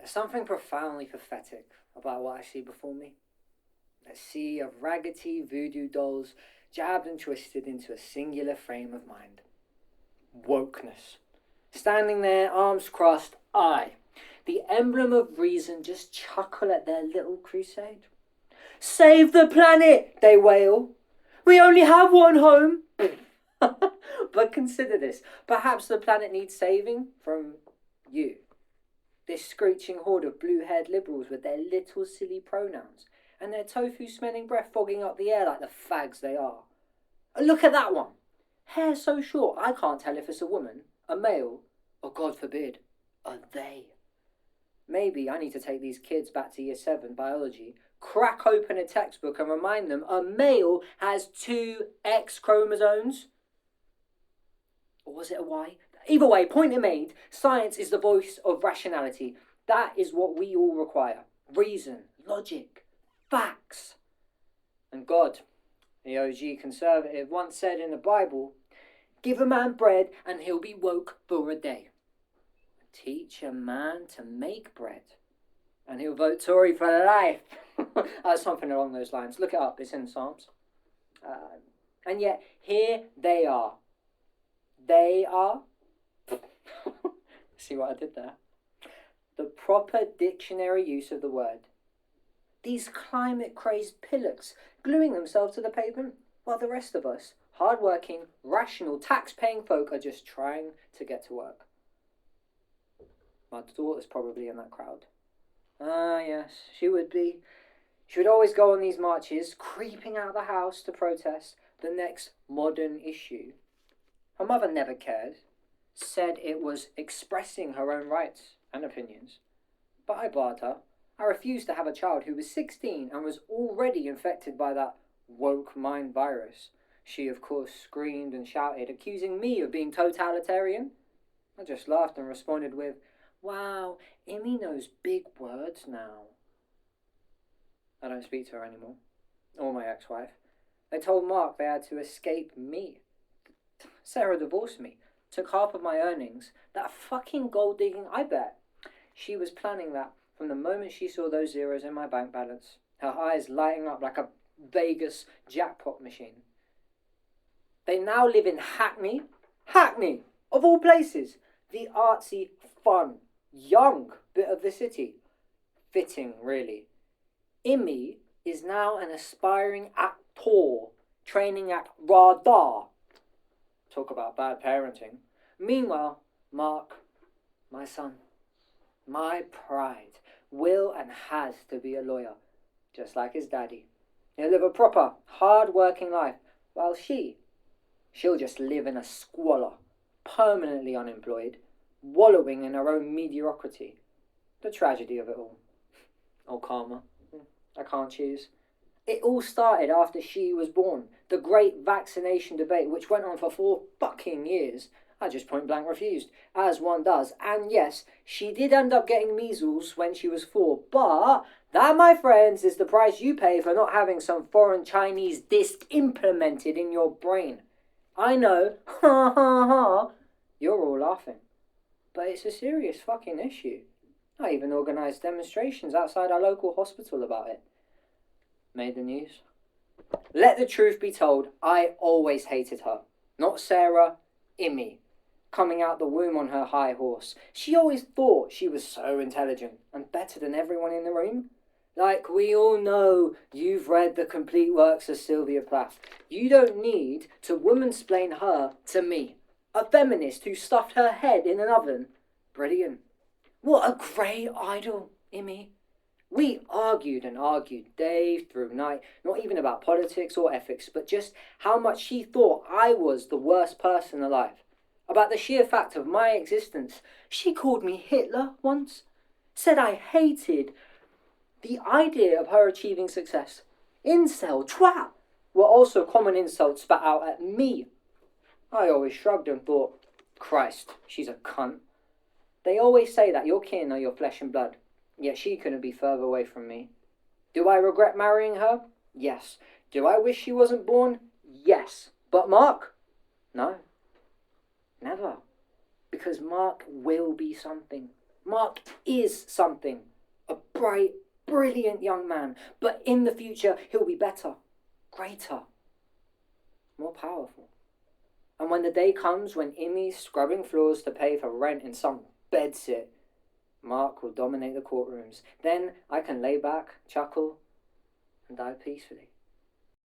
There's something profoundly pathetic about what I see before me. A sea of raggedy voodoo dolls jabbed and twisted into a singular frame of mind. Wokeness. Standing there, arms crossed, the emblem of reason, just chuckle at their little crusade. Save the planet, they wail. We only have one home. But consider this. Perhaps the planet needs saving from you. This screeching horde of blue-haired liberals with their little silly pronouns and their tofu-smelling breath fogging up the air like the fags they are. Look at that one. Hair so short I can't tell if it's a woman, a male, or God forbid, a they. Maybe I need to take these kids back to year 7 biology, crack open a textbook and remind them a male has 2 X chromosomes. Or was it a Y? Either way, point made, science is the voice of rationality. That is what we all require. Reason, logic, facts. And God, the OG conservative, once said in the Bible, give a man bread and he'll be woke for a day. Teach a man to make bread and he'll vote Tory for life. Something along those lines. Look it up, it's in Psalms. And yet, here they are. They are... See what I did there? The proper dictionary use of the word. These climate-crazed pillocks gluing themselves to the pavement, while the rest of us, hard-working, rational, tax-paying folk are just trying to get to work. My daughter's probably in that crowd. Yes, she would be. She would always go on these marches, creeping out of the house to protest the next modern issue. Her mother never cared, said it was expressing her own rights and opinions. But I barred her. I refused to have a child who was 16 and was already infected by that woke mind virus. She, of course, screamed and shouted, accusing me of being totalitarian. I just laughed and responded with, wow, Imi knows big words now. I don't speak to her anymore, or my ex-wife. They told Mark they had to escape me. Sarah divorced me, took half of my earnings. That fucking gold digging, I bet. She was planning that from the moment she saw those zeros in my bank balance, her eyes lighting up like a Vegas jackpot machine. They now live in Hackney, of all places, the artsy, fun, young bit of the city. Fitting, really. Imi is now an aspiring actor, training at Radar. Talk about bad parenting. Meanwhile, Mark, my son, my pride, will and has to be a lawyer, just like his daddy. He'll live a proper, hard-working life, while she'll just live in a squalor, permanently unemployed, wallowing in her own mediocrity. The tragedy of it all. Oh, karma. I can't choose. It all started after she was born. The great vaccination debate, which went on for 4 fucking years. I just point blank refused, as one does. And yes, she did end up getting measles when she was 4. But that, my friends, is the price you pay for not having some foreign Chinese disc implemented in your brain. I know, ha ha ha, you're all laughing. But it's a serious fucking issue. I even organised demonstrations outside our local hospital about it. Made the news. Let the truth be told, I always hated her. Not Sarah, Imi. Coming out the womb on her high horse. She always thought she was so intelligent and better than everyone in the room. Like we all know, you've read the complete works of Sylvia Plath. You don't need to womansplain her to me. A feminist who stuffed her head in an oven. Brilliant. What a great idol, Imi. We argued and argued day through night, not even about politics or ethics, but just how much she thought I was the worst person alive. About the sheer fact of my existence. She called me Hitler once, said I hated the idea of her achieving success. Incel, twat, were also common insults spat out at me. I always shrugged and thought, Christ, she's a cunt. They always say that your kin are your flesh and blood, yet she couldn't be further away from me. Do I regret marrying her? Yes. Do I wish she wasn't born? Yes. But Mark? No. Never. Because Mark will be something. Mark is something. A bright, brilliant young man. But in the future, he'll be better, greater, more powerful. And when the day comes when Immy's scrubbing floors to pay for rent in some bedsit, Mark will dominate the courtrooms. Then I can lay back, chuckle, and die peacefully.